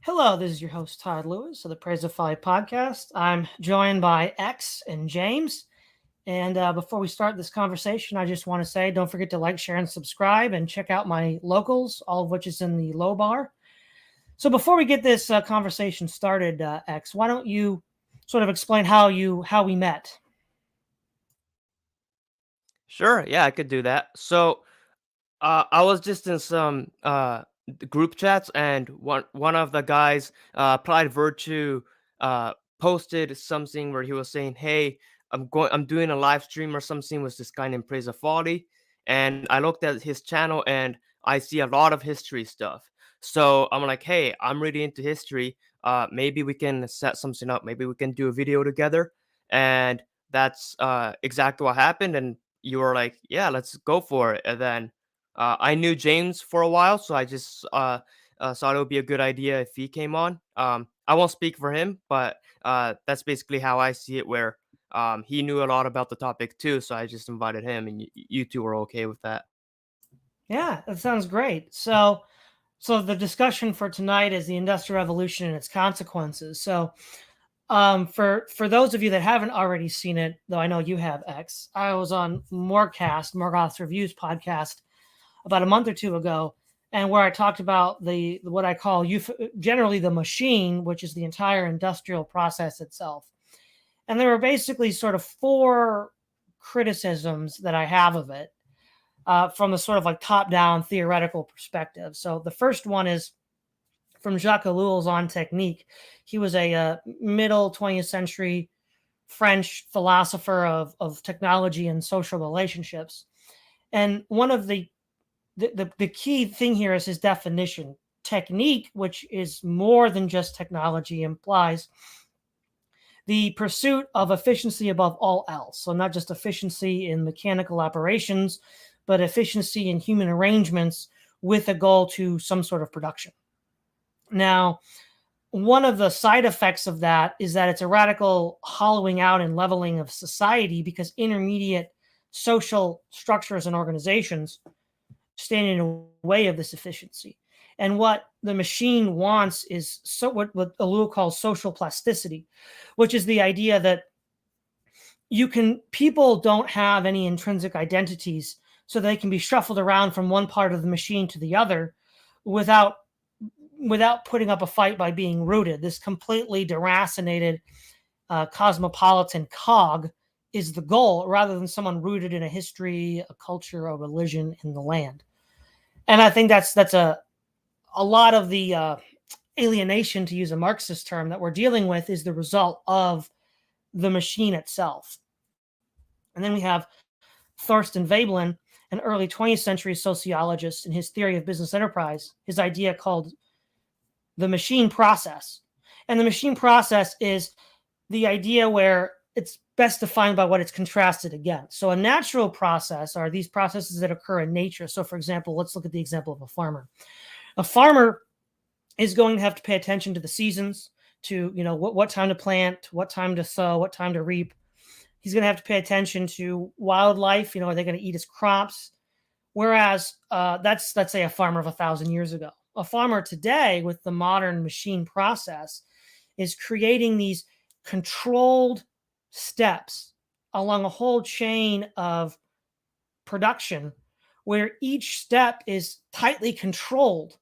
Hello, this is your host, Todd Lewis of the Praise of Folly podcast. I'm joined by X and James. And before we start this conversation, I just want to say don't forget to like, share, and subscribe and check out my locals, all of which is in the low bar. So before we get this conversation started, X, why don't you sort of explain how we met? Sure, yeah, I could do that. I was just in some group chats, and one of the guys, Pride Virtue, uh, posted something where he was saying, "Hey, I'm doing a live stream or something with this guy named Praise of Folly," and I looked at his channel and I see a lot of history stuff. So I'm like, "Hey, I'm really into history. Maybe we can set something up. Maybe we can do a video together." And that's exactly what happened. And you were like, "Yeah, let's go for it." And then I knew James for a while, so I just thought it would be a good idea if he came on. I won't speak for him, but that's basically how I see it. Where he knew a lot about the topic too, so I just invited him, and you two were okay with that. Yeah, that sounds great. So the discussion for tonight is the Industrial Revolution and its consequences. For those of you that haven't already seen it, though I know you have, X, I was on Morgoth's Reviews podcast about a month or two ago, and where I talked about the what I call generally the machine, which is the entire industrial process itself. And there were basically sort of four criticisms that I have of it from the sort of like top-down theoretical perspective. So the first one is from Jacques Ellul's On Technique. He was a middle 20th century French philosopher of technology and social relationships. And one of the key thing here is his definition. Technique, which is more than just technology, implies the pursuit of efficiency above all else. So not just efficiency in mechanical operations, but efficiency in human arrangements with a goal to some sort of production. Now, one of the side effects of that is that it's a radical hollowing out and leveling of society because intermediate social structures and organizations stand in the way of this efficiency. And what the machine wants is what Ellul calls social plasticity, which is the idea that people don't have any intrinsic identities, so they can be shuffled around from one part of the machine to the other without putting up a fight by being rooted. This completely deracinated cosmopolitan cog is the goal, rather than someone rooted in a history, a culture, a religion in the land. And I think that's a lot of the alienation, to use a Marxist term, that we're dealing with is the result of the machine itself. And then we have Thorsten Veblen, an early 20th century sociologist, in his theory of business enterprise, his idea called the machine process. And the machine process is the idea where it's best defined by what it's contrasted against. So a natural process are these processes that occur in nature. So for example, let's look at the example of a farmer. A farmer is going to have to pay attention to the seasons, to what time to plant, what time to sow, what time to reap. He's going to have to pay attention to wildlife. Are they going to eat his crops? Whereas that's, let's say, a farmer of 1,000 years ago. A farmer today, with the modern machine process, is creating these controlled steps along a whole chain of production, where each step is tightly controlled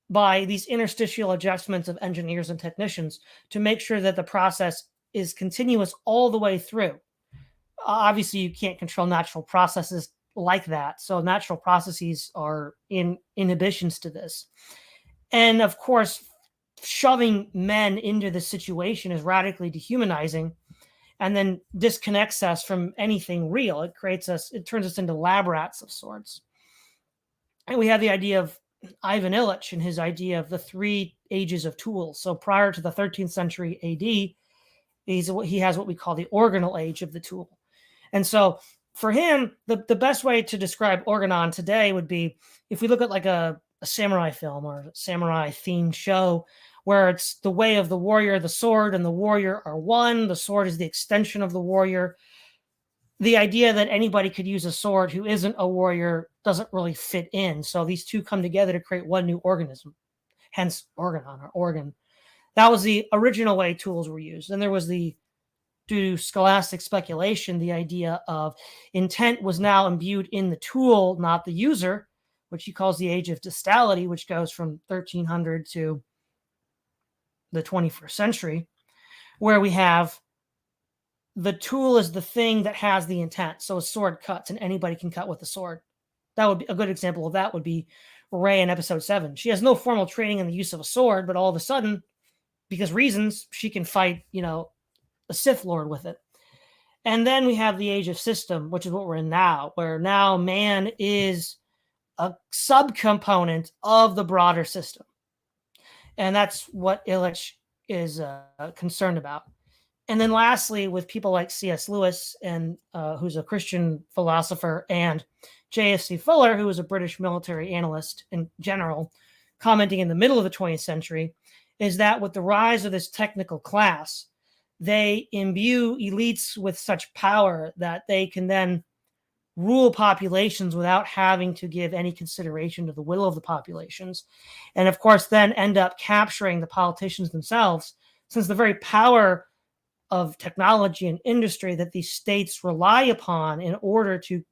by these interstitial adjustments of engineers and technicians to make sure that the process is continuous all the way through. Obviously, you can't control natural processes like that. So natural processes are inhibitions to this. And of course, shoving men into this situation is radically dehumanizing and then disconnects us from anything real. It turns us into lab rats of sorts. And we have the idea of Ivan Illich and his idea of the three ages of tools. So prior to the 13th century AD, he has what we call the organal age of the tool. And so for him, the best way to describe organon today would be if we look at like a samurai film or a samurai themed show, where it's the way of the warrior, the sword and the warrior are one. The sword is the extension of the warrior. The idea that anybody could use a sword who isn't a warrior doesn't really fit in. So these two come together to create one new organism. hence organon or organ. That was the original way tools were used. And there was the, due to scholastic speculation, the idea of intent was now imbued in the tool, not the user, which he calls the age of distality, which goes from 1300 to the 21st century, where we have the tool is the thing that has the intent. So a sword cuts and anybody can cut with a sword. That would be a good example of that would be Rey in episode 7. She has no formal training in the use of a sword, but all of a sudden, because reasons, she can fight, a Sith Lord with it. And then we have the age of system, which is what we're in now, where now man is a subcomponent of the broader system. And that's what Illich is concerned about. And then lastly, with people like C.S. Lewis, and who's a Christian philosopher, and J.S.C. Fuller, who was a British military analyst in general, commenting in the middle of the 20th century, is that with the rise of this technical class, they imbue elites with such power that they can then rule populations without having to give any consideration to the will of the populations. And of course, then end up capturing the politicians themselves, since the very power of technology and industry that these states rely upon in order to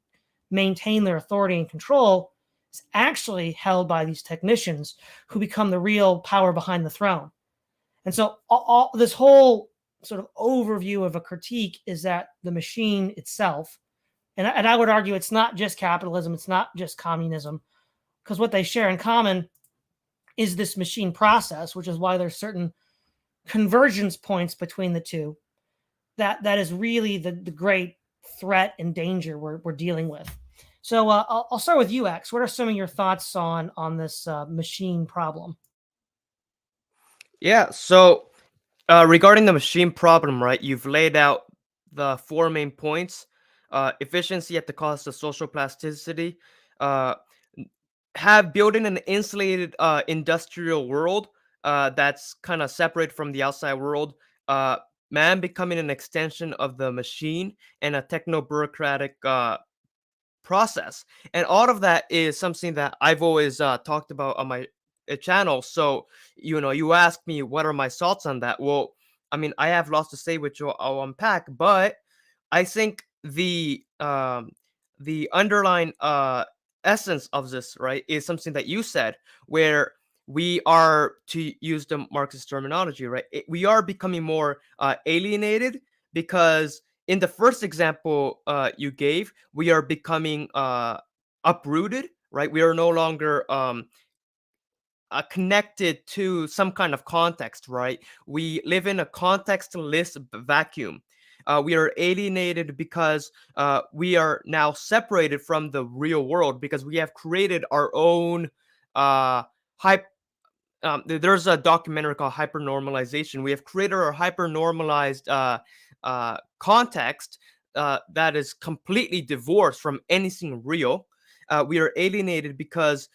maintain their authority and control is actually held by these technicians who become the real power behind the throne. And so this whole sort of overview of a critique is that the machine itself, and I would argue it's not just capitalism, it's not just communism, because what they share in common is this machine process, which is why there's certain convergence points between the two. That is really the great threat and danger we're dealing with. So I'll start with you, X. What are some of your thoughts on this machine problem? Yeah. So regarding the machine problem, right? You've laid out the four main points: efficiency at the cost of social plasticity, uh, have building an insulated industrial world that's kind of separate from the outside world, uh, man becoming an extension of the machine, and a techno bureaucratic process. And all of that is something that I've always talked about on my channel. So, you ask me what are my thoughts on that. Well, I mean, I have lots to say, which I'll unpack, but I think the underlying essence of this, right, is something that you said, where we are, to use the Marxist terminology, right, we are becoming more alienated, because in the first example you gave, we are becoming uprooted, right? We are no longer connected to some kind of context, right? We live in a contextless vacuum. We are alienated because we are now separated from the real world, because we have created our own hype. There's a documentary called Hypernormalization. We have created our hypernormalized context that is completely divorced from anything real. We are alienated because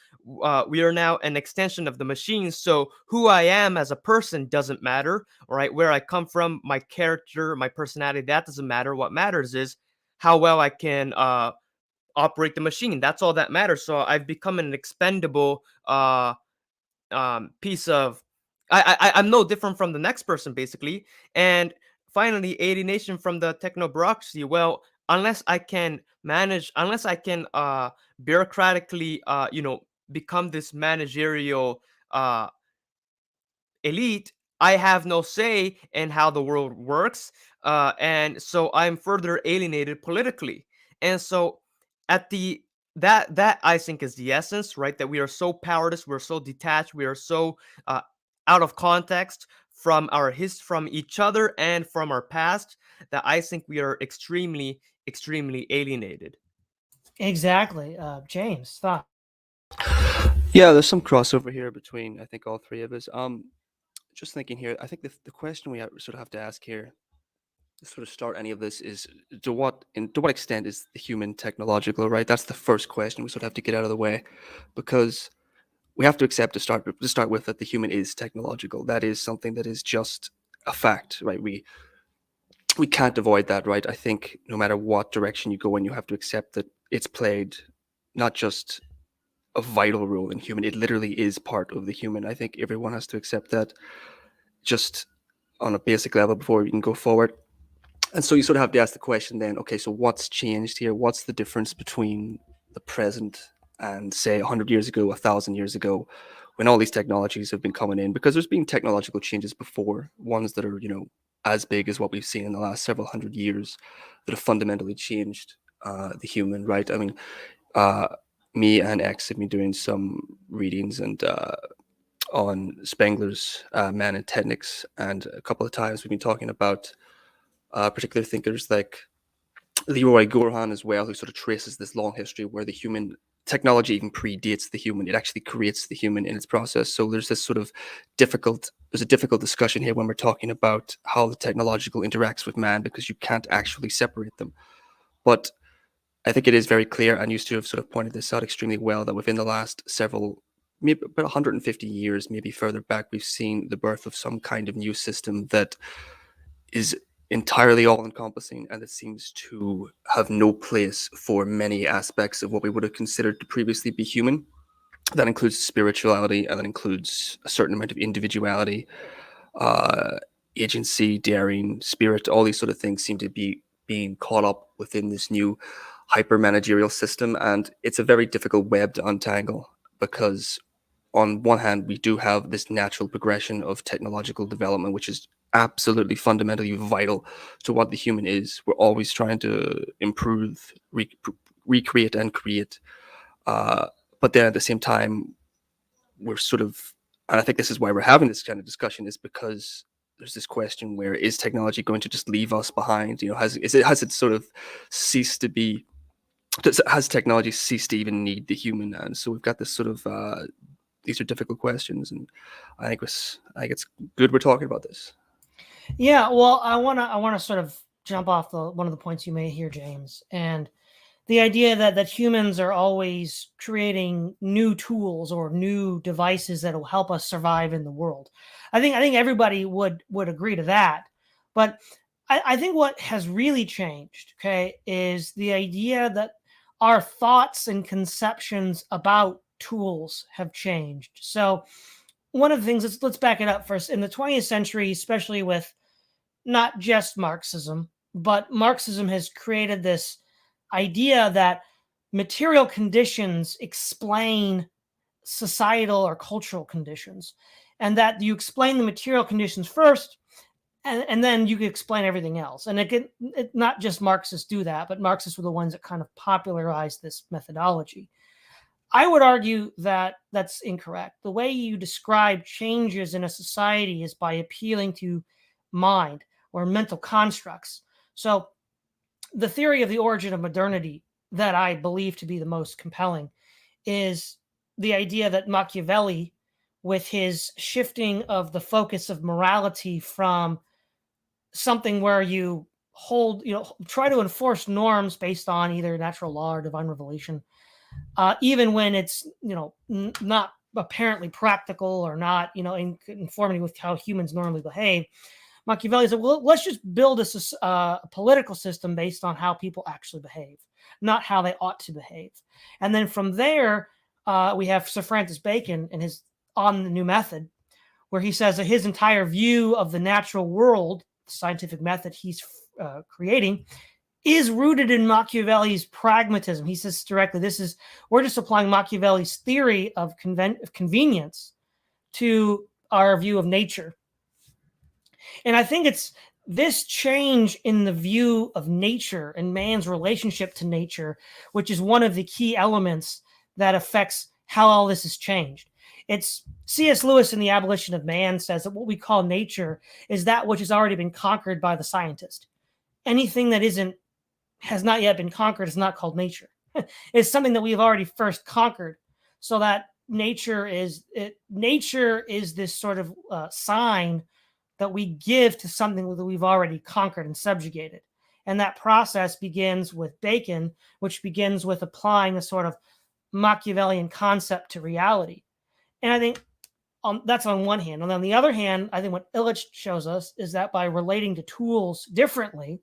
we are now an extension of the machine. So who I am as a person doesn't matter, right? Where I come from, my character, my personality, that doesn't matter. What matters is how well I can operate the machine. That's all that matters. So I've become an expendable piece of, I'm no different from the next person, basically. And finally, alienation from the techno bureaucracy. Well, unless I can manage, unless I can bureaucratically become this managerial elite, I have no say in how the world works, and so I'm further alienated politically. And so, at the that I think is the essence, right? That we are so powerless, we're so detached, we are so uh, out of context from from each other and from our past, that I think we are extremely, extremely alienated. Exactly. James, thought. Yeah, there's some crossover here between I think all three of us. Just thinking here, I think the question we sort of have to ask here to sort of start any of this is to what extent is the human technological, right? That's the first question we sort of have to get out of the way, because we have to accept to start with that the human is technological. That is something that is just a fact, right? We can't avoid that, right? I think no matter what direction you go in, you have to accept that it's played not just a vital role in human. It literally is part of the human. I think everyone has to accept that just on a basic level before we can go forward. And so you sort of have to ask the question then, okay, so what's changed here? What's the difference between the present and say 100 years ago, 1,000 years ago, when all these technologies have been coming in? Because there's been technological changes before, ones that are, as big as what we've seen in the last several hundred years that have fundamentally changed the human, right? I mean, uh, me and X have been doing some readings and on Spengler's Man and Technics, and a couple of times we've been talking about particular thinkers like Leroy Gourhan as well, who sort of traces this long history where the human technology even predates the human. It actually creates the human in its process. So there's this sort of there's a difficult discussion here when we're talking about how the technological interacts with man, because you can't actually separate them. But I think it is very clear, and used to have sort of pointed this out extremely well, that within the last maybe about 150 years, maybe further back, we've seen the birth of some kind of new system that is entirely all-encompassing, and it seems to have no place for many aspects of what we would have considered to previously be human. That includes spirituality, and that includes a certain amount of individuality, uh, agency, daring, spirit. All these sort of things seem to be being caught up within this new hyper-managerial system, and it's a very difficult web to untangle, because on one hand, we do have this natural progression of technological development, which is absolutely fundamentally vital to what the human is. We're always trying to improve, recreate, and create. Uh, but then at the same time, we're sort of, and I think this is why we're having this kind of discussion, is because there's this question where, is technology going to just leave us behind? Has it sort of ceased to be? Has technology ceased to even need the human? And so we've got this sort of these are difficult questions, and I think it's good we're talking about this. Yeah, well, I wanna sort of jump off one of the points you made here, James, and the idea that humans are always creating new tools or new devices that will help us survive in the world. I think everybody would agree to that, but I think what has really changed, okay, is the idea that our thoughts and conceptions about tools have changed. So one of the things, let's back it up first. In the 20th century, especially with not just Marxism, but Marxism has created this idea that material conditions explain societal or cultural conditions, and that you explain the material conditions first, and then you can explain everything else. And not just Marxists do that, but Marxists were the ones that kind of popularized this methodology. I would argue that that's incorrect. The way you describe changes in a society is by appealing to mind or mental constructs. So, the theory of the origin of modernity that I believe to be the most compelling is the idea that Machiavelli, with his shifting of the focus of morality from something where you try to enforce norms based on either natural law or divine revelation, even when it's not apparently practical or not in conformity with how humans normally behave. Machiavelli said, well, let's just build a political system based on how people actually behave, not how they ought to behave. And then from there, we have Sir Francis Bacon and his On the New Method, where he says that his entire view of the natural world, the scientific method he's creating, is rooted in Machiavelli's pragmatism. He says directly, we're just applying Machiavelli's theory of convenience to our view of nature. And I think it's this change in the view of nature and man's relationship to nature, which is one of the key elements that affects how all this has changed. It's C.S. Lewis in The Abolition of Man says that what we call nature is that which has already been conquered by the scientist. Anything that has not yet been conquered is not called nature. It's something that we have already first conquered. So that nature is this sort of sign that we give to something that we've already conquered and subjugated. And that process begins with Bacon, which begins with applying a sort of Machiavellian concept to reality. And I think that's on one hand. And on the other hand, I think what Illich shows us is that by relating to tools differently,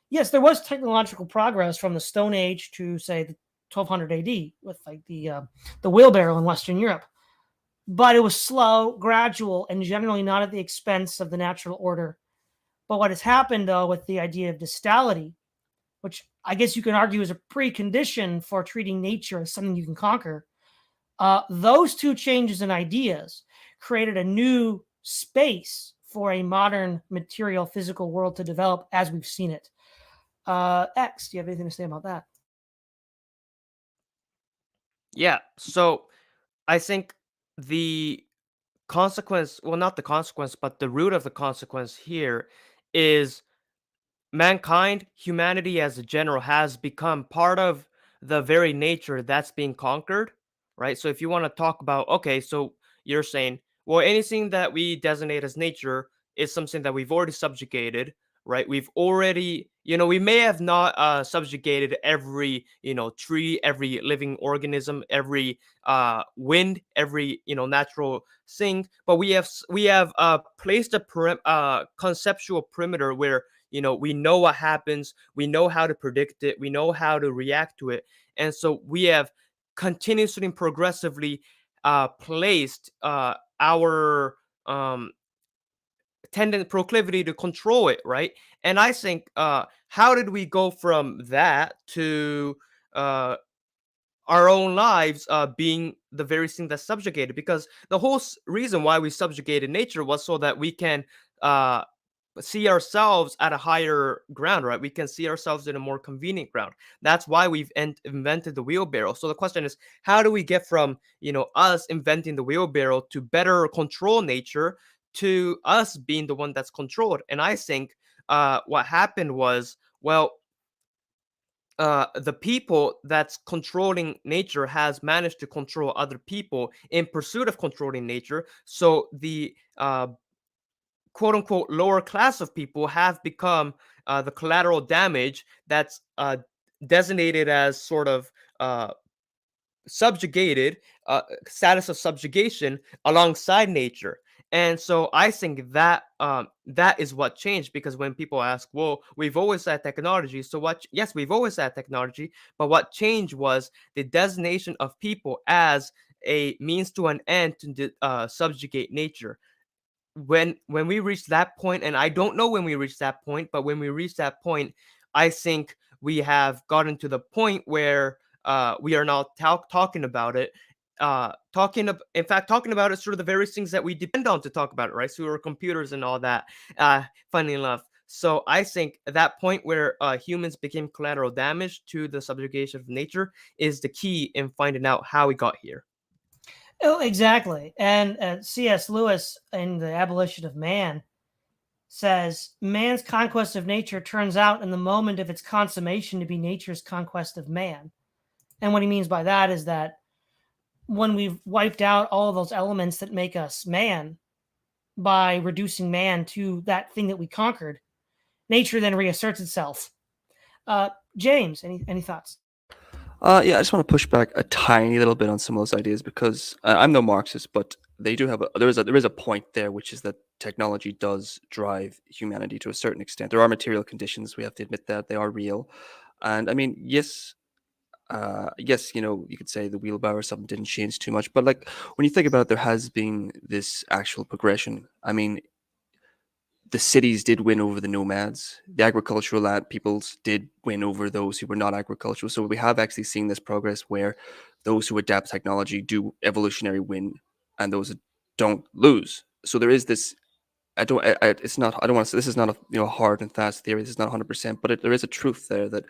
yes, there was technological progress from the Stone Age to, say, 1200 AD with like the wheelbarrow in Western Europe. But it was slow, gradual, and generally not at the expense of the natural order. But what has happened, though, with the idea of distality, which I guess you can argue is a precondition for treating nature as something you can conquer, those two changes in ideas created a new space for a modern material physical world to develop as we've seen it. X, do you have anything to say about that? Yeah. So I think the consequence, well, not the consequence, but the root of the consequence here is mankind, humanity as a general, has become part of the very nature that's being conquered, right? So if you want to talk about, okay, so you're saying, well, anything that we designate as nature is something that we've already subjugated, right? We've already, we may have not subjugated every, tree, every living organism, every wind, every, natural thing, but we have placed a conceptual perimeter where we know what happens, we know how to predict it, we know how to react to it, and so we have continuously and progressively placed our tendent proclivity to control it, right? And I think how did we go from that to uh our own lives being the very thing that's subjugated? Because the whole reason why we subjugated nature was so that we can uh see ourselves at a higher ground, right? We can see ourselves in a more convenient ground. That's why we've invented the wheelbarrow. So the question is, how do we get from, us inventing the wheelbarrow to better control nature to us being the one that's controlled? And I think what happened was, well, the people that's controlling nature has managed to control other people in pursuit of controlling nature. So the quote unquote lower class of people have become the collateral damage that's designated as sort of subjugated, status of subjugation alongside nature. And so I think that that is what changed, because when people ask, well, we've always had technology, so what? Yes, we've always had technology, but what changed was the designation of people as a means to an end to subjugate nature. When we reach that point, and I don't know when we reach that point, but when we reach that point, I think we have gotten to the point where we are now talking about it, in fact, talking about it through the very things that we depend on to talk about it, right? Through our computers and all that, funny enough. So I think that point where humans became collateral damage to the subjugation of nature is the key in finding out how we got here. Oh, exactly. And C.S. Lewis in The Abolition of Man says man's conquest of nature turns out in the moment of its consummation to be nature's conquest of man. And what he means by that is that when we've wiped out all of those elements that make us man by reducing man to that thing that we conquered, nature then reasserts itself. James, any thoughts? Yeah, I just want to push back a tiny little bit on some of those ideas because I'm no Marxist, but they do have there is a point there, which is that technology does drive humanity to a certain extent. There are material conditions, we have to admit that they are real, and I mean, yes, yes, you could say the wheelbarrow or something didn't change too much, but like when you think about it, there has been this actual progression. I mean, the cities did win over the nomads. The agricultural land peoples did win over those who were not agricultural. So we have actually seen this progress where those who adapt technology do evolutionary win, and those that don't lose. So there is this. I don't. It's not. I don't want to say this is not a hard and fast theory. This is not 100%, but there is a truth there that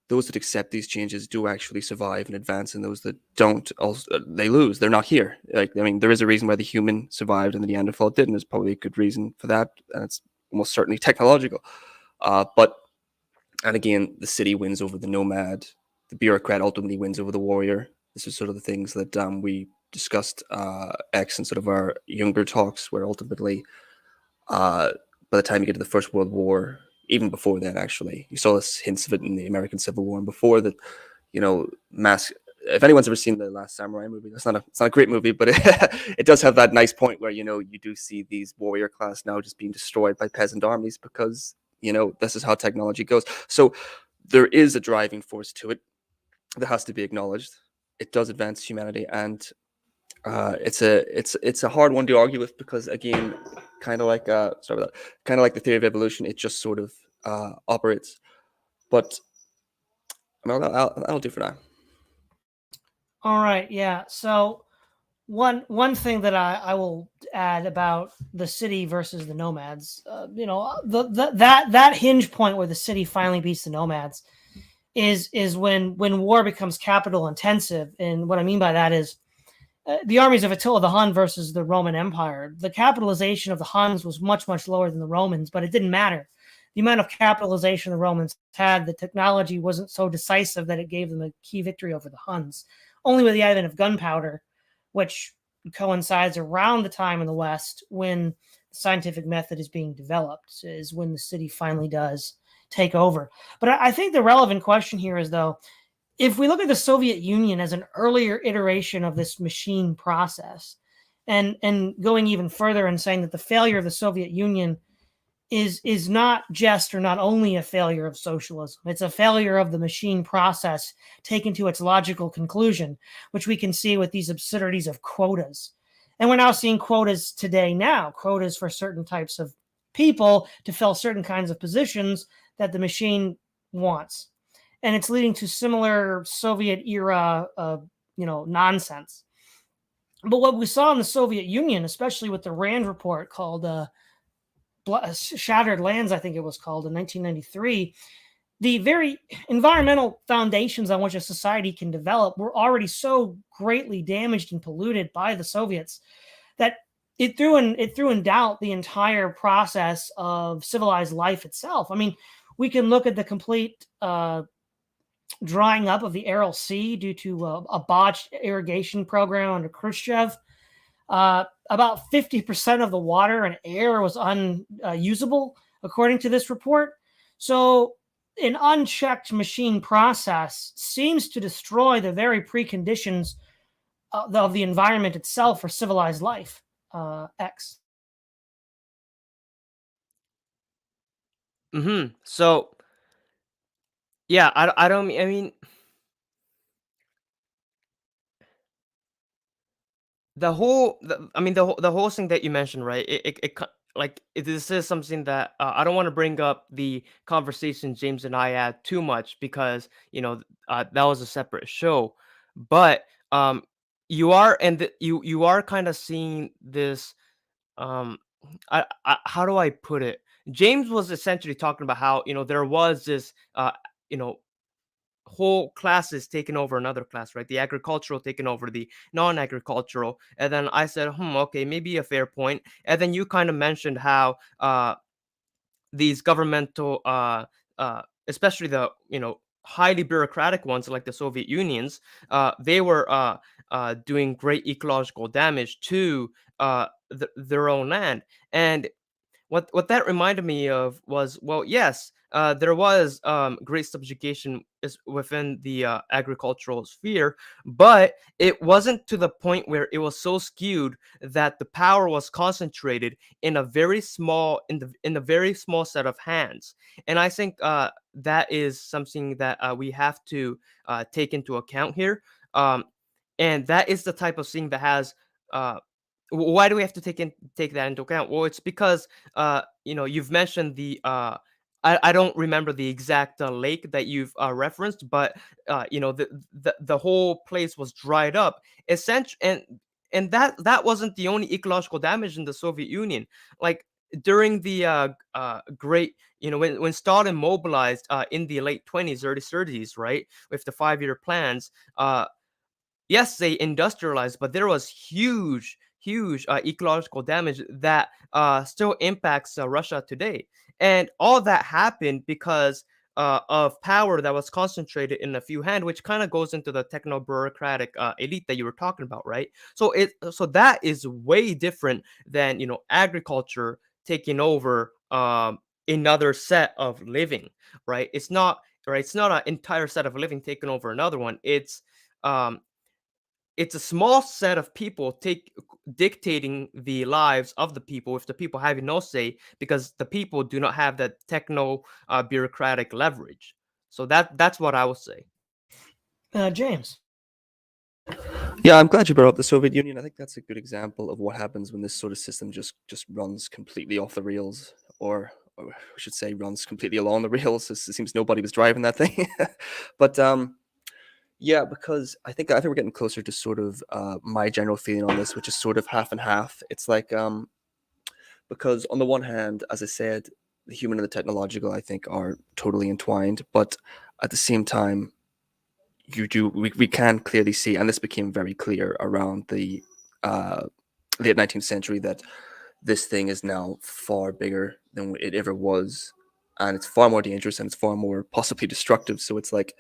those that accept these changes do actually survive and advance, and those that don't, also they lose. They're not here. Like, I mean, there is a reason why the human survived and the Neanderthal didn't. There's probably a good reason for that, and it's almost certainly technological. But and again, the city wins over the nomad. The bureaucrat ultimately wins over the warrior. This is sort of the things that we discussed X in sort of our younger talks, where ultimately uh, by the time you get to the First World War, even before then, actually, you saw this hints of it in the American Civil War, and before that, mass. If anyone's ever seen the Last Samurai movie, it's not a great movie, but it does have that nice point where you do see these warrior class now just being destroyed by peasant armies because this is how technology goes. So there is a driving force to it. that has to be acknowledged. It does advance humanity, and it's a hard one to argue with because again, kind of like sorry about that, kind of like the theory of evolution, it just sort of operates. But I mean, that'll do for now. All right, yeah. So one thing that I will add about the city versus the nomads, that hinge point where the city finally beats the nomads is when war becomes capital intensive, and what I mean by that is the armies of Attila the Hun versus the Roman Empire. The capitalization of the Huns was much lower than the Romans, but it didn't matter. The amount of capitalization the Romans had, the technology wasn't so decisive that it gave them a key victory over the Huns. Only with the advent of gunpowder, which coincides around the time in the West when the scientific method is being developed, is when the city finally does take over. But I think the relevant question here is, though, if we look at the Soviet Union as an earlier iteration of this machine process, and going even further and saying that the failure of the Soviet Union is not just or not only a failure of socialism, it's a failure of the machine process taken to its logical conclusion, which we can see with these absurdities of quotas. And we're now seeing quotas today now, quotas for certain types of people to fill certain kinds of positions that the machine wants. And it's leading to similar Soviet era, nonsense. But what we saw in the Soviet Union, especially with the Rand report called Shattered Lands, I think it was called in 1993, the very environmental foundations on which a society can develop were already so greatly damaged and polluted by the Soviets that it threw in doubt the entire process of civilized life itself. I mean, we can look at the complete drying up of the Aral Sea due to a botched irrigation program under Khrushchev. About 50% of the water and air was unusable, according to this report. So, an unchecked machine process seems to destroy the very preconditions of the environment itself for civilized life. X. So yeah, I don't. I mean, the whole thing that you mentioned, right? This is something that I don't want to bring up the conversation James and I had too much because that was a separate show. But you are and you are kind of seeing this. Um, how do I put it? James was essentially talking about how there was this you know whole classes taking over another class, right? The agricultural taking over the non-agricultural. And then I said, okay, maybe a fair point. And then you kind of mentioned how these governmental, especially the highly bureaucratic ones like the Soviet Unions, they were doing great ecological damage to their own land. And what that reminded me of was, well, yes, there was great subjugation is within the agricultural sphere, but it wasn't to the point where it was so skewed that the power was concentrated in a very small in a very small set of hands. And I think that is something that we have to take into account here. Um, and that is the type of thing that has uh, why do we have to take that into account? Well, it's because you've mentioned the I don't remember the exact lake that you've referenced, but the whole place was dried up. Essentially, and that wasn't the only ecological damage in the Soviet Union. Like during the great, when Stalin mobilized in the late 20s, early 30s, right, with the 5-year plans. Yes, they industrialized, but there was huge ecological damage that still impacts Russia today. And all that happened because of power that was concentrated in a few hands, which kind of goes into the techno bureaucratic elite that you were talking about, right? So that is way different than agriculture taking over another set of living, right? It's not right. It's not an entire set of living taking over another one. Um, it's a small set of people dictating the lives of the people, with the people having no say because the people do not have that techno bureaucratic leverage. So that's what I would say. James. Yeah, I'm glad you brought up the Soviet Union. I think that's a good example of what happens when this sort of system just runs completely off the rails, or I should say, runs completely along the rails. It seems nobody was driving that thing. But yeah, because I think we're getting closer to sort of my general feeling on this, which is sort of half and half. It's like because on the one hand, as I said, the human and the technological, I think, are totally entwined, but at the same time, we can clearly see, and this became very clear around the uh, late 19th century, that this thing is now far bigger than it ever was, and it's far more dangerous and it's far more possibly destructive. So it's like,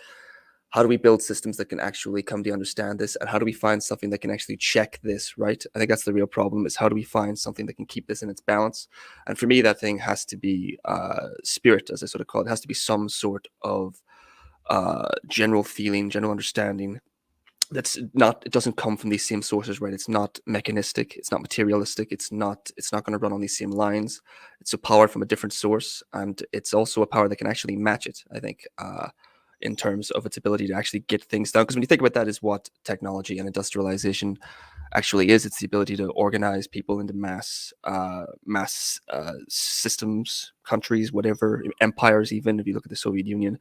how do we build systems that can actually come to understand this, and how do we find something that can actually check this, right? I think that's the real problem, is how do we find something that can keep this in its balance? And for me, that thing has to be spirit, as I sort of call it. It has to be some sort of general feeling, general understanding that's not, it doesn't come from these same sources, right? It's not mechanistic, it's not materialistic, it's not going to run on these same lines. It's a power from a different source, and it's also a power that can actually match it, I think, in terms of its ability to actually get things done. Because when you think about that, is what technology and industrialization actually is. It's the ability to organize people into mass systems, countries, whatever, empires. Even if you look at the Soviet Union,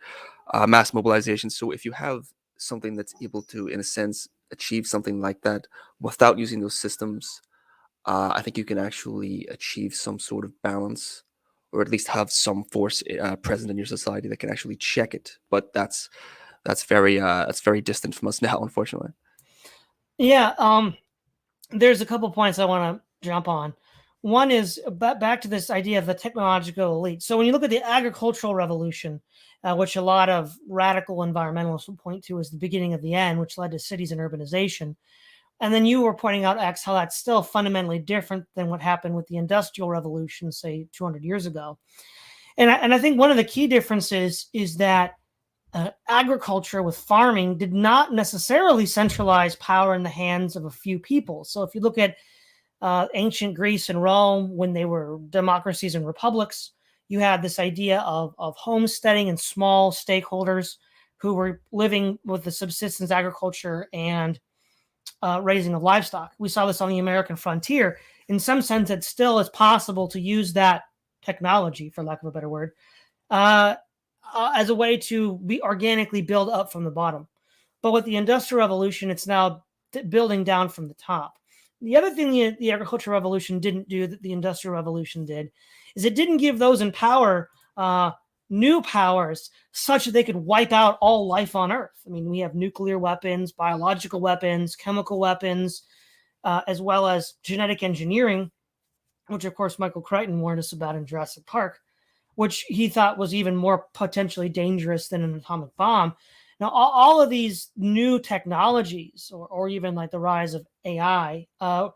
mass mobilization. So if you have something that's able to, in a sense, achieve something like that without using those systems, I think you can actually achieve some sort of balance, or at least have some force present in your society that can actually check it. But that's very distant from us now, unfortunately. Yeah. There's a couple points I want to jump on. One is back to this idea of the technological elite. So when you look at the agricultural revolution, which a lot of radical environmentalists will point to as the beginning of the end, which led to cities and urbanization, and then you were pointing out, X, how that's still fundamentally different than what happened with the industrial revolution, say 200 years ago. And I think one of the key differences is that agriculture with farming did not necessarily centralize power in the hands of a few people. So if you look at ancient Greece and Rome, when they were democracies and republics, you had this idea of homesteading and small stakeholders who were living with the subsistence agriculture and raising of livestock. We saw this on the American frontier. In some sense, it still is possible to use that technology, for lack of a better word, uh, as a way to be organically build up from the bottom. But with the Industrial Revolution, it's now building down from the top. The other thing the Agricultural Revolution didn't do that the Industrial Revolution did is it didn't give those in power new powers such that they could wipe out all life on Earth. I mean, we have nuclear weapons, biological weapons, chemical weapons, as well as genetic engineering, which, of course, Michael Crichton warned us about in Jurassic Park, which he thought was even more potentially dangerous than an atomic bomb. Now, all of these new technologies, or even like the rise of AI, have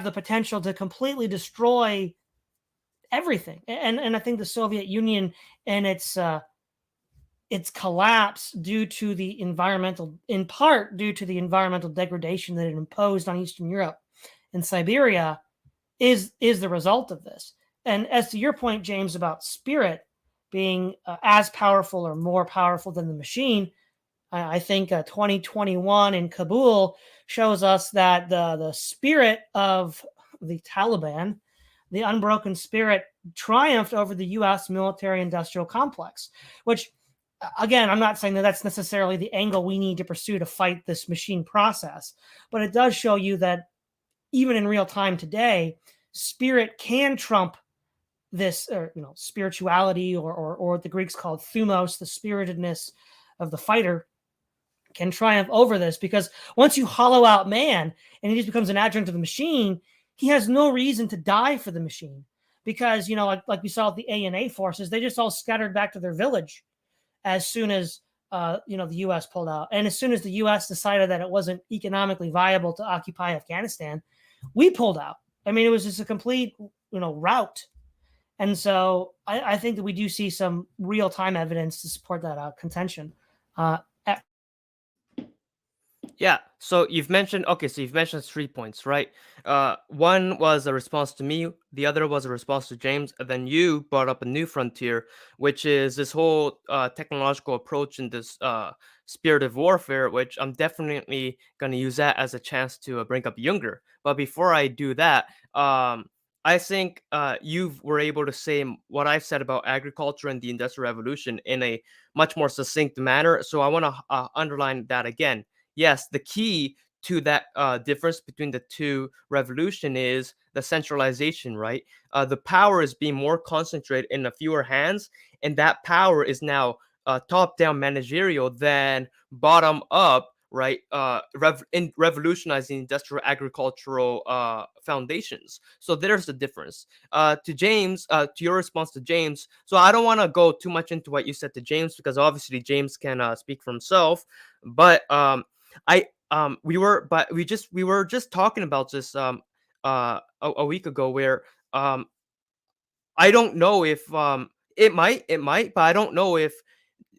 the potential to completely destroy everything. And I think the Soviet Union and its collapse due to the environmental, in part due to the environmental degradation that it imposed on Eastern Europe and Siberia, is the result of this. And as to your point, James, about spirit being as powerful or more powerful than the machine, I think 2021 in Kabul shows us that the spirit of the Taliban, the unbroken spirit, triumphed over the U.S. military-industrial complex. Which, again, I'm not saying that that's necessarily the angle we need to pursue to fight this machine process, but it does show you that even in real time today, spirit can trump this, spirituality, or what the Greeks called thumos, the spiritedness of the fighter, can triumph over this, because once you hollow out man and he just becomes an adjunct of the machine, he has no reason to die for the machine, because like we saw with the ANA forces, they just all scattered back to their village as soon as the U.S. pulled out, and as soon as the U.S. decided that it wasn't economically viable to occupy Afghanistan, we pulled out. I mean, it was just a complete rout. And so I think that we do see some real time evidence to support that contention. Uh, Yeah. So you've mentioned, okay, so you've mentioned 3 points, right? One was a response to me, the other was a response to James, and then you brought up a new frontier, which is this whole technological approach in this spirit of warfare, which I'm definitely going to use that as a chance to bring up Younger. But before I do that, I think you were able to say what I've said about agriculture and the Industrial Revolution in a much more succinct manner. So I want to underline that again. Yes, the key to that difference between the two revolution is the centralization, right? The power is being more concentrated in a fewer hands, and that power is now top-down managerial than bottom-up, right? In revolutionizing industrial agricultural foundations. So there's the difference. To James, to your response to James. So I don't want to go too much into what you said to James because obviously James can speak for himself, but I we were just talking about this a week ago where I don't know if it might, but I don't know if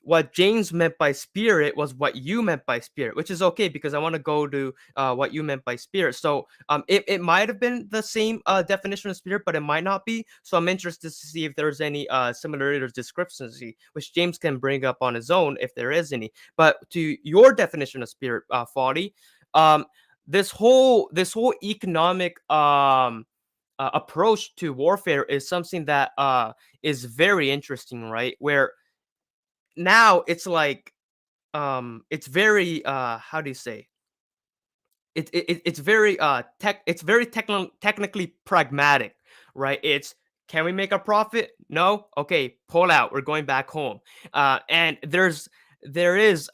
what James meant by spirit was what you meant by spirit, which is okay because I want to go to what you meant by spirit. So it might have been the same definition of spirit, but it might not be. So I'm interested to see if there's any similarity or discrepancy, which James can bring up on his own if there is any. But to your definition of spirit, Folly, um, this whole economic approach to warfare is something that is very interesting, right? Where now it's like it's very how do you say it's very technically pragmatic, right? It's, can we make a profit? No. Okay, pull out, we're going back home. And there is this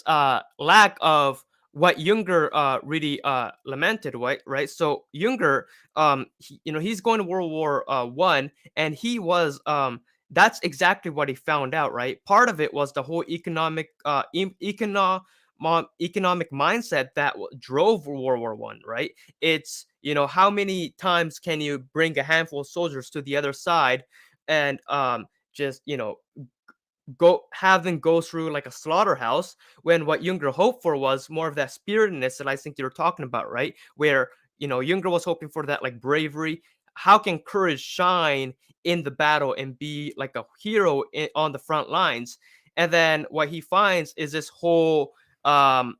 lack of what Junger really lamented, right? So Junger, he's going to World War One, and he was that's exactly what he found out, right? Part of it was the whole economic mindset that drove World War One, right? It's, how many times can you bring a handful of soldiers to the other side and just go have them go through like a slaughterhouse, when what Junger hoped for was more of that spiritedness that I think you're talking about, right? Where, Junger was hoping for that like bravery. How can courage shine in the battle and be like a hero on the front lines? And then what he finds is um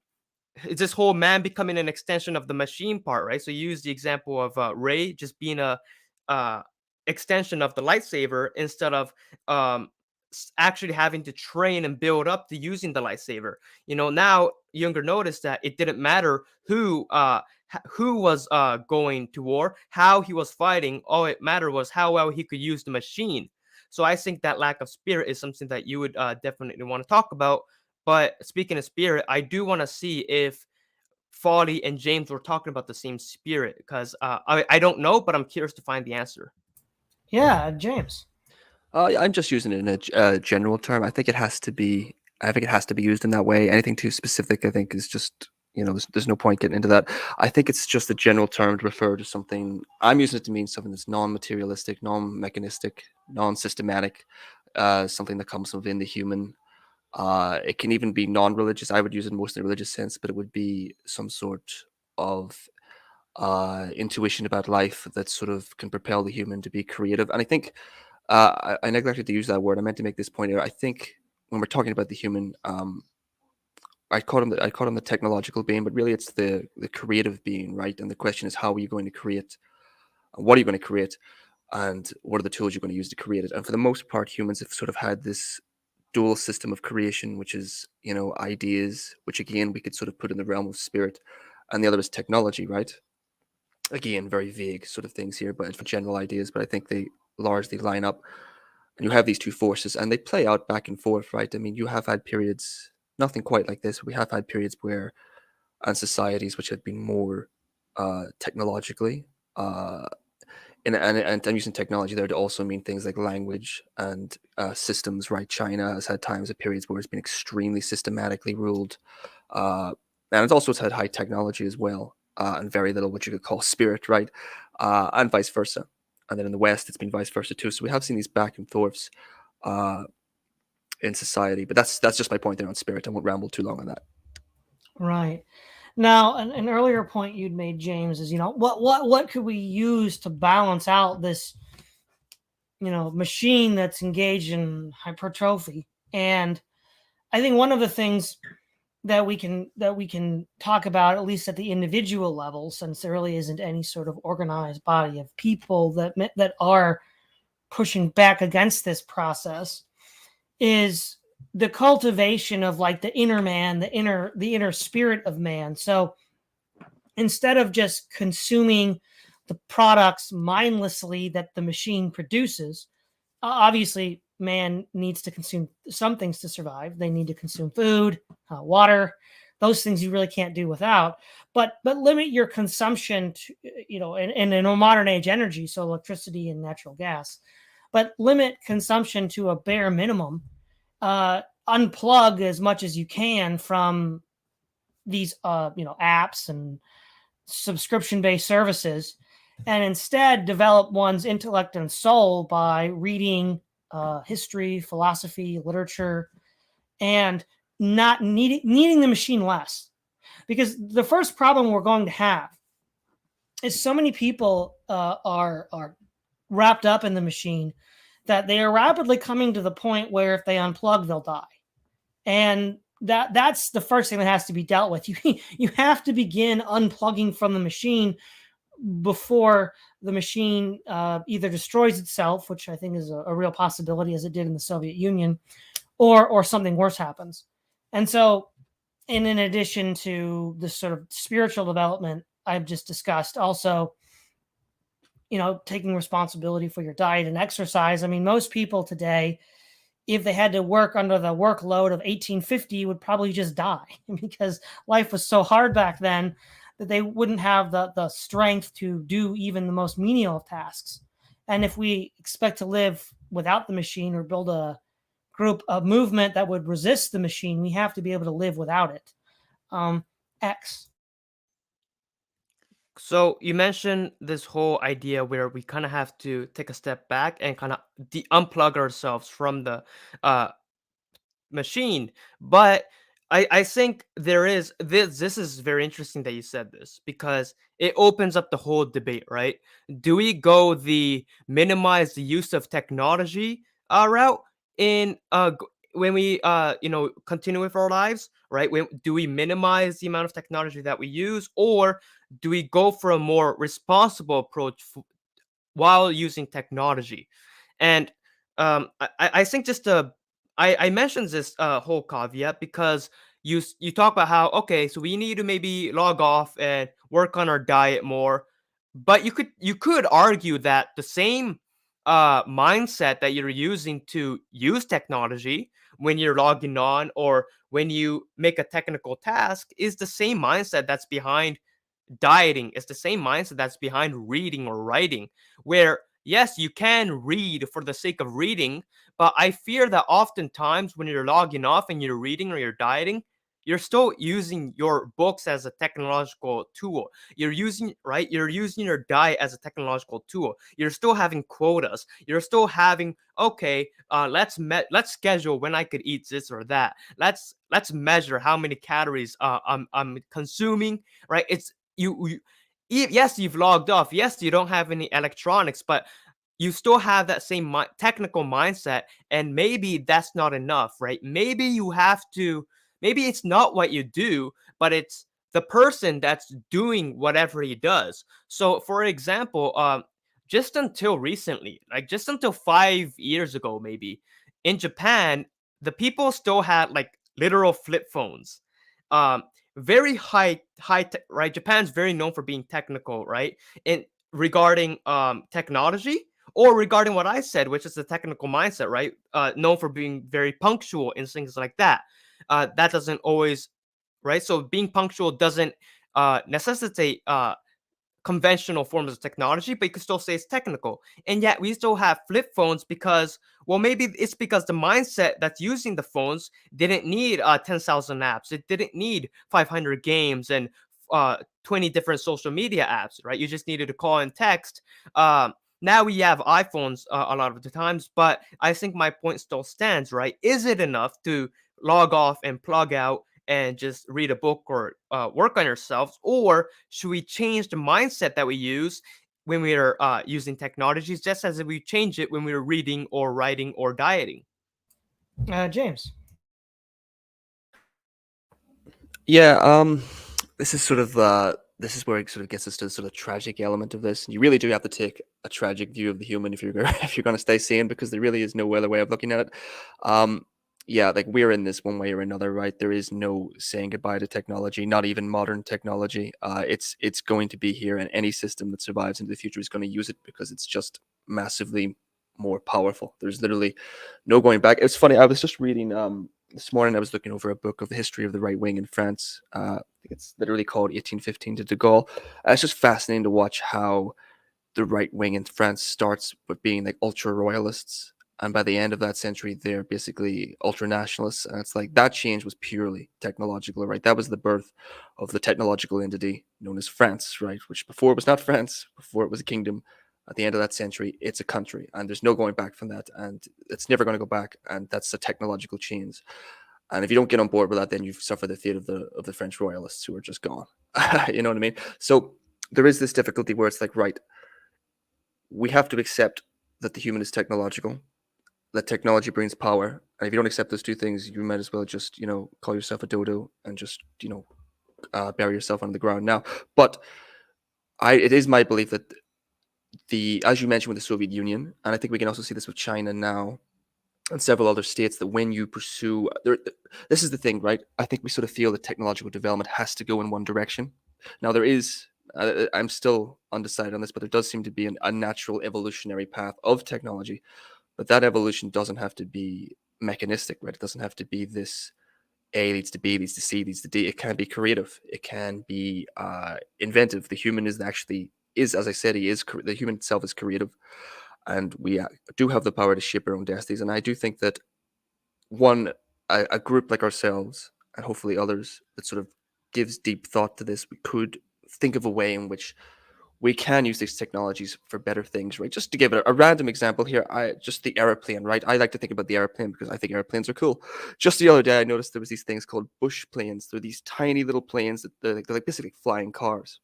this whole man becoming an extension of the machine part, right? So you use the example of Ray just being a uh, extension of the lightsaber instead of um, actually having to train and build up to using the lightsaber. Now Younger noticed that it didn't matter who was going to war, how he was fighting. All it mattered was how well he could use the machine. So I think that lack of spirit is something that you would definitely want to talk about. But speaking of spirit, I do want to see if Folly and James were talking about the same spirit because I don't know, but I'm curious to find the answer. Yeah, James. I'm just using it in a general term. I think it has to be. I think it has to be used in that way. Anything too specific, I think, is just, there's no point getting into that. I think it's just a general term to refer to something. I'm using it to mean something that's non-materialistic, non-mechanistic, non-systematic, something that comes within the human. It can even be non-religious. I would use it most in a religious sense, but it would be some sort of intuition about life that sort of can propel the human to be creative. And I think I neglected to use that word. I meant to make this point here. I think when we're talking about the human, I call him the technological being, but really it's the creative being, right? And the question is, how are you going to create? What are you going to create? And what are the tools you're going to use to create it? And for the most part, humans have sort of had this dual system of creation, which is, ideas, which again we could sort of put in the realm of spirit, and the other is technology, right? Again, very vague sort of things here, but for general ideas. But I think they largely line up. And you have these two forces, and they play out back and forth, right? I mean, you have had periods, nothing quite like this. We have had periods where, and societies which had been more technologically, uh, and I'm using technology there to also mean things like language and systems, right? China has had times of periods where it's been extremely systematically ruled, uh, and it's also had high technology as well, and very little what you could call spirit, right? And vice versa. And then in the West, it's been vice versa too. So we have seen these back and forths uh, in society. But that's just my point there on spirit. I won't ramble too long on that. Right. Now, an earlier point you'd made, James, is what could we use to balance out this machine that's engaged in hypertrophy? And I think one of the things that we can talk about, at least at the individual level, since there really isn't any sort of organized body of people that are pushing back against this process, is the cultivation of like the inner man, the inner spirit of man. So instead of just consuming the products mindlessly that the machine produces, obviously man needs to consume some things to survive. They need to consume food, water, those things you really can't do without. But limit your consumption to, in a modern age energy, so electricity and natural gas. But limit consumption to a bare minimum. Unplug as much as you can from these apps and subscription based services, and instead develop one's intellect and soul by reading history, philosophy, literature, and not needing the machine less. Because the first problem we're going to have is so many people are wrapped up in the machine that they are rapidly coming to the point where if they unplug, they'll die. And that's the first thing that has to be dealt with. You have to begin unplugging from the machine before the machine either destroys itself, which I think is a real possibility, as it did in the Soviet Union, or something worse happens. And so, and in addition to the sort of spiritual development I've just discussed, also, taking responsibility for your diet and exercise. I mean, most people today, if they had to work under the workload of 1850, would probably just die because life was so hard back then that they wouldn't have the strength to do even the most menial of tasks. And if we expect to live without the machine or build a movement that would resist the machine, we have to be able to live without it. X. So you mentioned this whole idea where we kind of have to take a step back and kind of unplug ourselves from the uh, machine. But I think there is this is very interesting that you said this, because it opens up the whole debate, right? Do we go the minimize the use of technology route in when we continue with our lives, right? Do we minimize the amount of technology that we use, or do we go for a more responsible approach while using technology? And I think just I mentioned this whole caveat because you talk about how, okay, so we need to maybe log off and work on our diet more, but you could argue that the same mindset that you're using to use technology when you're logging on or when you make a technical task is the same mindset that's behind dieting. Is the same mindset that's behind reading or writing, where yes, you can read for the sake of reading, but I fear that oftentimes when you're logging off and you're reading or you're dieting, you're still using your books as a technological tool. You're using your diet as a technological tool. You're still having quotas. You're still having, okay, let's schedule when I could eat this or that. Let's measure how many calories I'm consuming, right? It's you yes, you've logged off. Yes, you don't have any electronics, but you still have that same technical mindset. And maybe that's not enough, right? Maybe you have to, maybe it's not what you do, but it's the person that's doing whatever he does. So, for example, just until recently, like just until 5 years ago, maybe in Japan, the people still had like literal flip phones. Um, Very high tech, right? Japan's very known for being technical, right? And regarding technology, or regarding what I said, which is the technical mindset, right? Known for being very punctual and things like that. That doesn't always, right? So being punctual doesn't necessitate conventional forms of technology, but you can still say it's technical. And yet we still have flip phones because, well, maybe it's because the mindset that's using the phones didn't need 10,000 apps. It didn't need 500 games and 20 different social media apps, right? You just needed to call and text. Now we have iPhones a lot of the times, but I think my point still stands, right? Is it enough to log off and plug out and just read a book or work on yourselves, or should we change the mindset that we use when we are using technologies, just as if we change it when we are reading or writing or dieting? James. Yeah, this is sort of this is where it sort of gets us to the sort of tragic element of this. And you really do have to take a tragic view of the human if you're gonna, if you're going to stay sane, because there really is no other way of looking at it. Um, yeah, like we're in this one way or another, right? There is no saying goodbye to technology, not even modern technology. It's going to be here, and any system that survives into the future is going to use it because it's just massively more powerful. There's literally no going back. It's funny. I was just reading this morning. I was looking over a book of the history of the right wing in France. I think it's literally called 1815 to De Gaulle. It's just fascinating to watch how the right wing in France starts with being like ultra royalists, and by the end of that century, they're basically ultra nationalists. And it's like that change was purely technological, right? That was the birth of the technological entity known as France, right? Which before it was not France, before it was a kingdom. At the end of that century, it's a country, and there's no going back from that, and it's never going to go back. And that's a technological change. And if you don't get on board with that, then you suffer the fate of the French royalists who are just gone. You know what I mean? So there is this difficulty where it's like, right, we have to accept that the human is technological, that technology brings power. And if you don't accept those two things, you might as well just, call yourself a dodo and just, bury yourself on the ground now. But it is my belief that as you mentioned with the Soviet Union, and I think we can also see this with China now and several other states, that when you pursue, this is the thing, right? I think we sort of feel that technological development has to go in one direction. Now there is, I'm still undecided on this, but there does seem to be a natural evolutionary path of technology. But that evolution doesn't have to be mechanistic, right? It doesn't have to be this A leads to B leads to C leads to D. It can be creative. It can be inventive. The human is, as I said, the human itself is creative, and we do have the power to shape our own destinies. And I do think that one a group like ourselves, and hopefully others, that sort of gives deep thought to this, we could think of a way in which we can use these technologies for better things, right? Just to give it a random example here, just the airplane, right? I like to think about the airplane because I think airplanes are cool. Just the other day, I noticed there was these things called bush planes. They're these tiny little planes that they're like basically flying cars.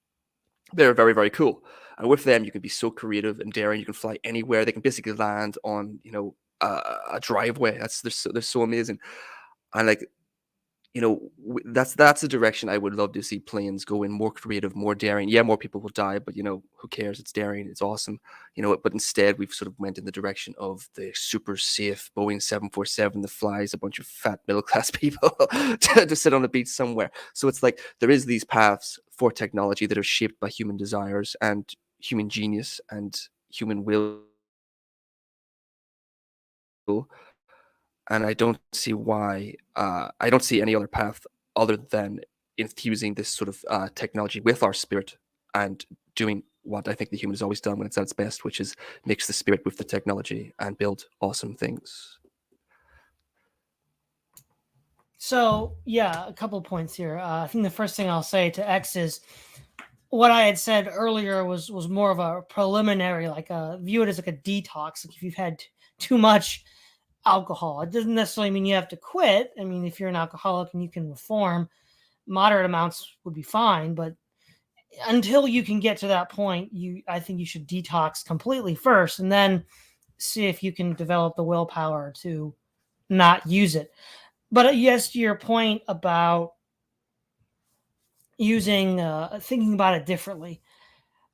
They're very, very cool. And with them, you can be so creative and daring. You can fly anywhere. They can basically land on, a driveway. They're so amazing. And like, that's the direction I would love to see planes go in, more creative, more daring. Yeah, more people will die, but who cares? It's daring, it's awesome. But instead we've sort of went in the direction of the super safe Boeing 747 that flies a bunch of fat middle class people to sit on a beach somewhere. So it's like there is these paths for technology that are shaped by human desires and human genius and human will. And I don't see why. I don't see any other path other than infusing this sort of technology with our spirit and doing what I think the human has always done when it's at its best, which is mix the spirit with the technology and build awesome things. So yeah, a couple points here. I think the first thing I'll say to X is what I had said earlier was more of a preliminary, like view it as like a detox. Like if you've had too much alcohol, it doesn't necessarily mean you have to quit. I mean, if you're an alcoholic and you can reform, moderate amounts would be fine. But until you can get to that point, I think you should detox completely first, and then see if you can develop the willpower to not use it. But yes, to your point about thinking about it differently,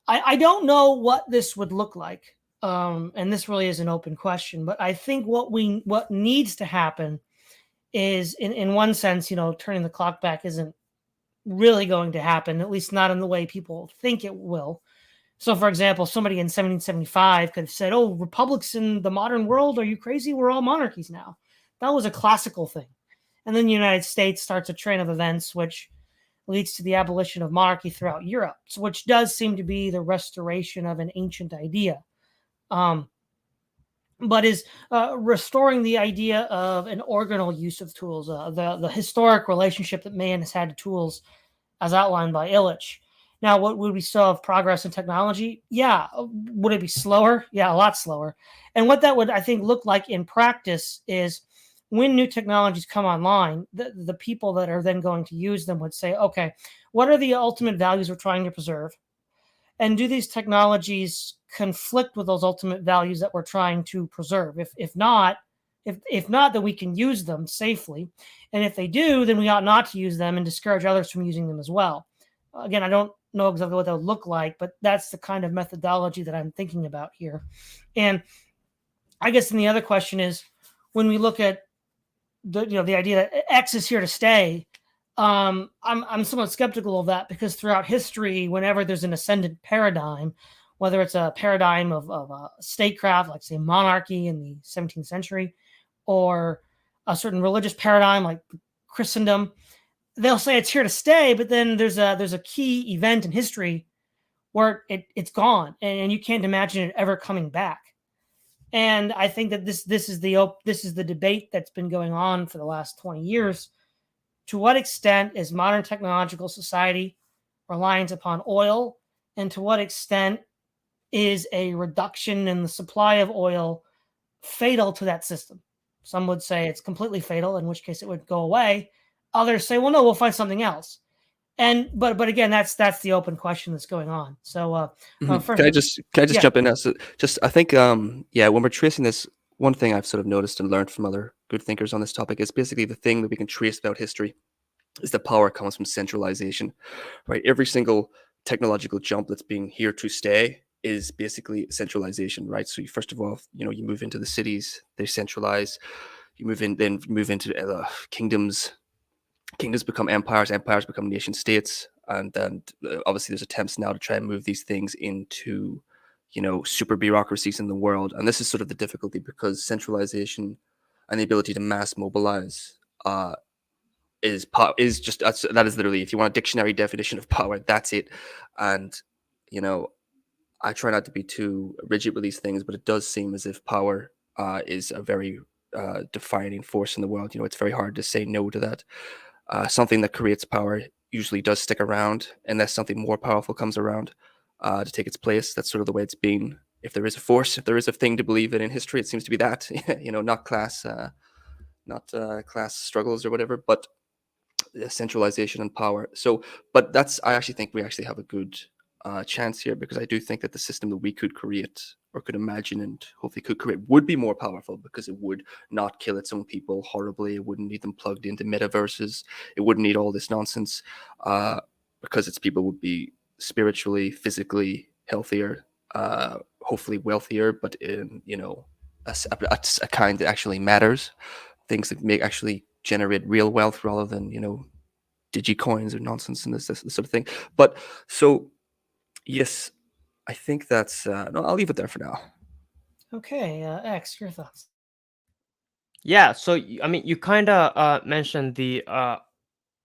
I don't know what this would look like, and this really is an open question. But I think what needs to happen is, in one sense, turning the clock back isn't really going to happen, at least not in the way people think it will. So, for example, somebody in 1775 could have said, "Oh, republics in the modern world, are you crazy? We're all monarchies now." That was a classical thing. And then the United States starts a train of events which leads to the abolition of monarchy throughout Europe, which does seem to be the restoration of an ancient idea, um, but is restoring the idea of an organal use of tools, the historic relationship that man has had to tools, as outlined by Illich. Now, what would we still have progress in technology? Yeah. Would it be slower? Yeah, a lot slower. And what that would, I think, look like in practice is when new technologies come online, the people that are then going to use them would say, okay, what are the ultimate values we're trying to preserve? And do these technologies conflict with those ultimate values that we're trying to preserve? If not, if not, then we can use them safely. And if they do, then we ought not to use them and discourage others from using them as well. Again, I don't know exactly what that would look like, but that's the kind of methodology that I'm thinking about here. And I guess then the other question is, when we look at the idea that X is here to stay, I'm somewhat skeptical of that, because throughout history, whenever there's an ascendant paradigm, whether it's a paradigm of statecraft, like say monarchy in the 17th century, or a certain religious paradigm like Christendom, they'll say it's here to stay, but then there's a key event in history where it's gone, and you can't imagine it ever coming back. And I think that this is the debate that's been going on for the last 20 years. To what extent is modern technological society reliant upon oil, and to what extent is a reduction in the supply of oil fatal to that system? Some would say it's completely fatal, in which case it would go away. Others say, well, no, we'll find something else. And but again, that's the open question that's going on. So first, Can I just yeah. jump in now? So just I think yeah, when we're tracing this, one thing I've sort of noticed and learned from other good thinkers on this topic is basically the thing that we can trace about history is that power comes from centralization, right? Every single technological jump that's being here to stay is basically centralization, right? So you, first of all, you move into the cities, they centralize. You move in, then move into kingdoms. Kingdoms become empires. Empires become nation states, and then obviously there's attempts now to try and move these things into, super bureaucracies in the world. And this is sort of the difficulty, because centralization and the ability to mass mobilize is just that is literally, if you want a dictionary definition of power, that's it. And you know I try not to be too rigid with these things, but it does seem as if power is a very defining force in the world. It's very hard to say no to that. Something that creates power usually does stick around unless something more powerful comes around to take its place. That's sort of the way it's been. If there is a force, if there is a thing to believe in history, it seems to be that. Not class, not class struggles or whatever, but centralization and power. So, but I actually think we actually have a good chance here, because I do think that the system that we could create or could imagine and hopefully could create would be more powerful, because it would not kill its own people horribly. It wouldn't need them plugged into metaverses. It wouldn't need all this nonsense, because its people would be spiritually, physically healthier, hopefully wealthier, but in a kind that actually matters. Things that make actually generate real wealth rather than digicoins or nonsense and this sort of thing. But so yes, I think that's no, I'll leave it there for now. Okay, X, your thoughts? Yeah, so I mean, you kind of mentioned the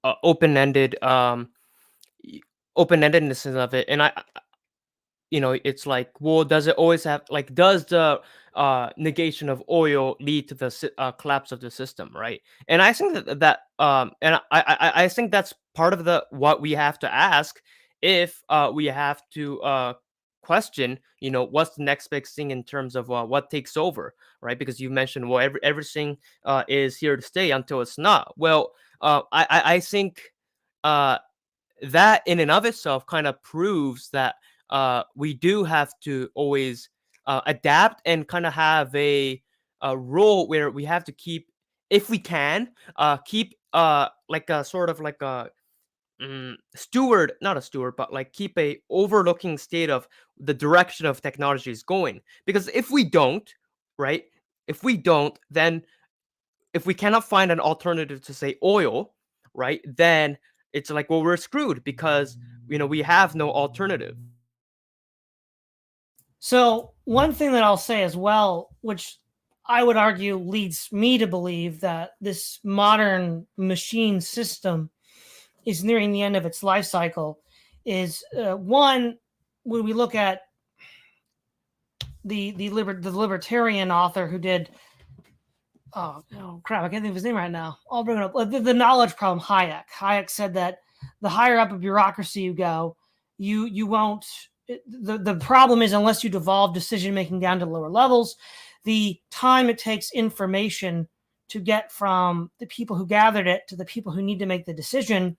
open-ended open-endedness of it, and it's like, well, does it always have, like, does the negation of oil lead to the collapse of the system, right? And I think I think that's part of the what we have to ask if we have to question, what's the next big thing in terms of what takes over, right? Because you mentioned, well, everything is here to stay until it's not. Well, I think that in and of itself kind of proves that we do have to always adapt and kind of have a role where we have to keep, if we can, keep like a sort of like a steward, not a steward, but like keep a overlooking state of the direction of technology is going. Because if we don't, right? If we don't, then if we cannot find an alternative to say oil, right? Then it's like, well, we're screwed, because we have no alternative. So one thing that I'll say as well, which I would argue leads me to believe that this modern machine system is nearing the end of its life cycle, is one, when we look at the libertarian author who did, oh crap, I can't think of his name right now. I'll bring it up. The knowledge problem, Hayek. Hayek said that the higher up a bureaucracy you go, you won't. The problem is, unless you devolve decision making down to lower levels, the time it takes information to get from the people who gathered it to the people who need to make the decision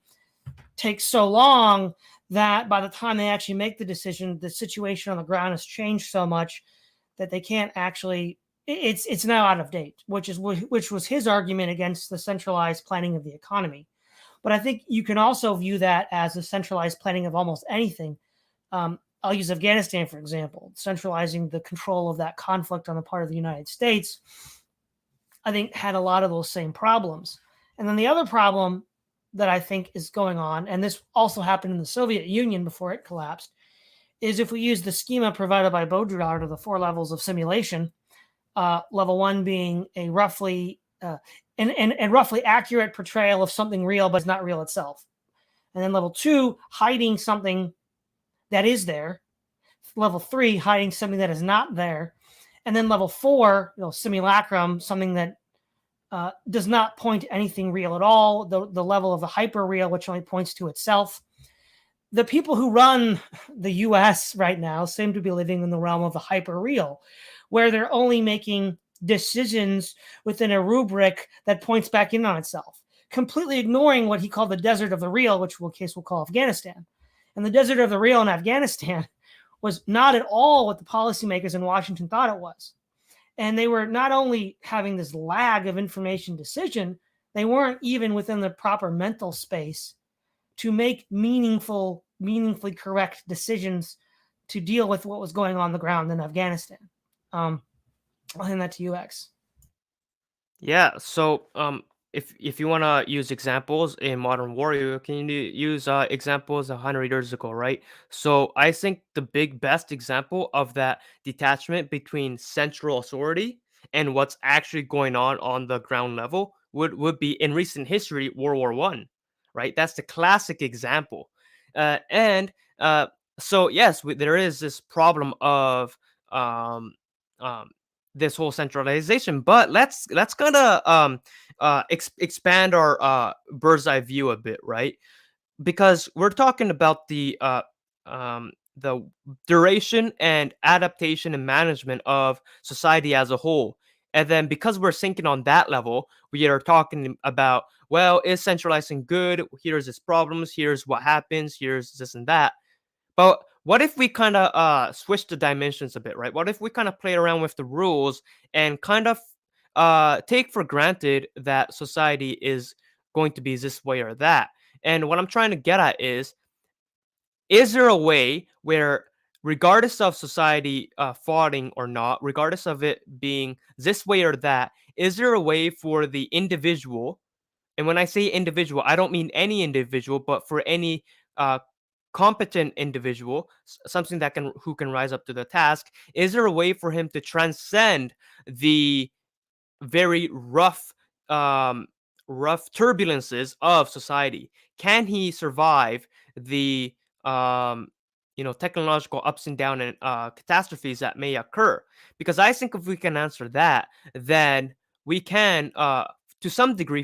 takes so long that by the time they actually make the decision, the situation on the ground has changed so much that they can't actually. It's now out of date, which was his argument against the centralized planning of the economy. But I think you can also view that as a centralized planning of almost anything. I'll use Afghanistan, for example, centralizing the control of that conflict on the part of the United States, I think had a lot of those same problems. And then the other problem that I think is going on, and this also happened in the Soviet Union before it collapsed, is if we use the schema provided by Baudrillard of the 4 levels of simulation, level 1 being a roughly and roughly accurate portrayal of something real but is not real itself. And then level 2, hiding something that is there. Level 3, hiding something that is not there. And then level 4, simulacrum, something that does not point to anything real at all. The level of the hyper real, which only points to itself. The people who run the US right now seem to be living in the realm of the hyper real, where they're only making decisions within a rubric that points back in on itself, completely ignoring what he called the desert of the real, which we'll call Afghanistan. And the desert of the real in Afghanistan was not at all what the policymakers in Washington thought it was. And they were not only having this lag of information decision, they weren't even within the proper mental space to make meaningfully correct decisions to deal with what was going on the ground in Afghanistan. I'll hand that to you, X. Yeah. So, if you want to use examples in Modern Warrior, can you use examples 100 years ago, right? So, I think the best example of that detachment between central authority and what's actually going on the ground level would be in recent history World War I, right? That's the classic example. And so, yes, there is this problem of um, um, this whole centralization, but let's kind of expand our bird's eye view a bit, right? Because we're talking about the duration and adaptation and management of society as a whole. And then because we're thinking on that level, we are talking about, well, is centralizing good? Here's its problems, here's what happens, here's this and that. But what if we kind of switch the dimensions a bit, right? What if we kind of play around with the rules and kind of take for granted that society is going to be this way or that? And what I'm trying to get at is there a way where, regardless of society falling or not, regardless of it being this way or that, is there a way for the individual? And when I say individual, I don't mean any individual, but for any uh, competent individual, something that who can rise up to the task. Is there a way for him to transcend the very um, rough turbulences of society? Can he survive the um, technological ups and downs and catastrophes that may occur? Because I think if we can answer that, then we can, to some degree,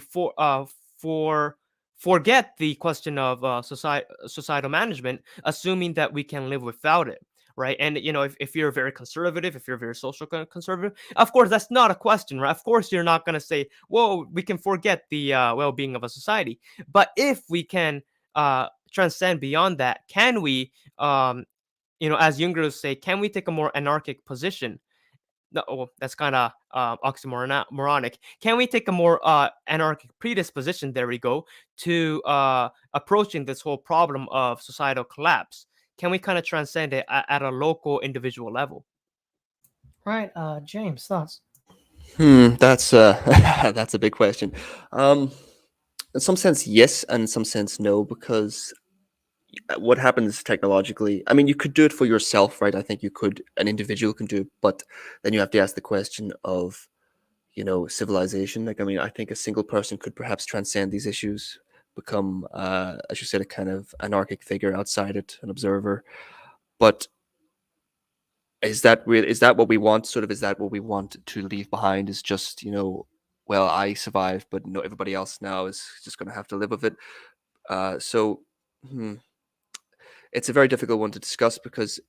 forget the question of societal management, assuming that we can live without it, right? And if you're very conservative, if you're very social conservative, of course that's not a question, right? Of course you're not going to say, whoa, we can forget the well-being of a society. But if we can transcend beyond that, can we, as Jungers say, can we take a more anarchic position? No, well, that's kind of oxymoronic. Can we take a more anarchic predisposition? There we go, to approaching this whole problem of societal collapse. Can we kind of transcend it at a local individual level? Right, James, thoughts? That's that's a big question. In some sense, yes, and in some sense, no, because what happens technologically, I mean, you could do it for yourself, right? I think an individual can do it, but then you have to ask the question of, civilization. Like, I mean, I think a single person could perhaps transcend these issues, become, as you said, a kind of anarchic figure outside it, an observer. But is that real? Is that what we want? Sort of, is that what we want to leave behind? Is just, well, I survived, but no, everybody else now is just going to have to live with it. So, hmm, it's a very difficult one to discuss because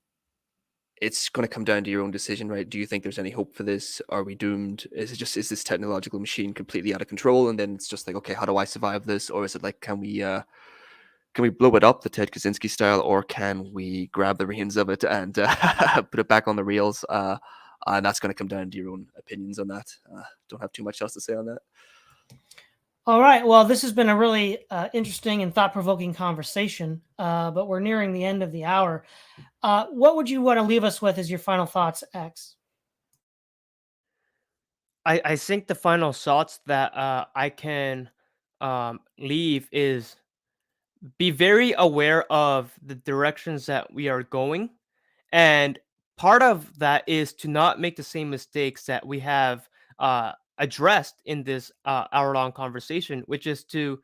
it's going to come down to your own decision, right? Do you think there's any hope for this? Are we doomed? Is this technological machine completely out of control? And then it's just like, okay, how do I survive this? Or is it like, can we blow it up the Ted Kaczynski style, or can we grab the reins of it and put it back on the rails? And that's going to come down to your own opinions on that. Don't have too much else to say on that. All right. Well, this has been a really interesting and thought-provoking conversation, but we're nearing the end of the hour. What would you want to leave us with as your final thoughts, X? I think the final thoughts that I can leave is be very aware of the directions that we are going. And part of that is to not make the same mistakes that we have addressed in this hour long conversation, which is to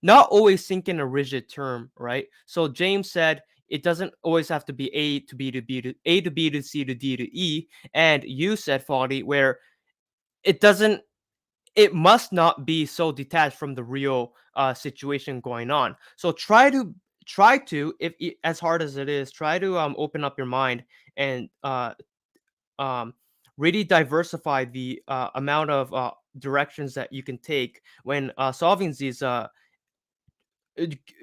not always think in a rigid term, right? So James said it doesn't always have to be A to B to B to A to B to C to D to E. And you said, Folly, where it doesn't it must not be so detached from the real situation going on. So try to as hard as it is, try to open up your mind and um, really diversify the amount of directions that you can take when solving these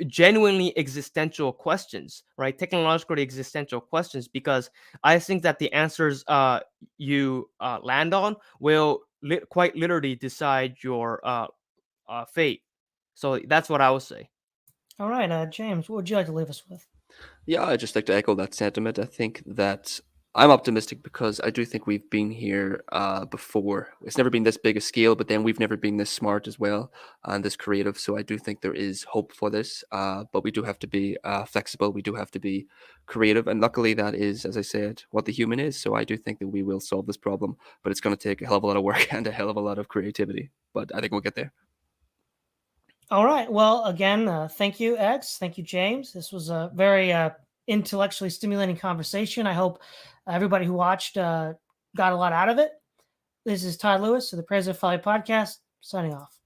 genuinely existential questions, right? Technologically existential questions, because I think that the answers you land on will quite literally decide your fate. So that's what I would say. All right, James, what would you like to leave us with? Yeah, I'd just like to echo that sentiment. I think that I'm optimistic because I do think we've been here before. It's never been this big a scale, but then we've never been this smart as well and this creative. So I do think there is hope for this, but we do have to be flexible. We do have to be creative. And luckily, that is, as I said, what the human is. So I do think that we will solve this problem, but it's going to take a hell of a lot of work and a hell of a lot of creativity. But I think we'll get there. All right. Well, again, thank you, X. Thank you, James. This was a very intellectually stimulating conversation. I hope everybody who watched got a lot out of it. This is Todd Lewis of the Praise of Folly podcast, signing off.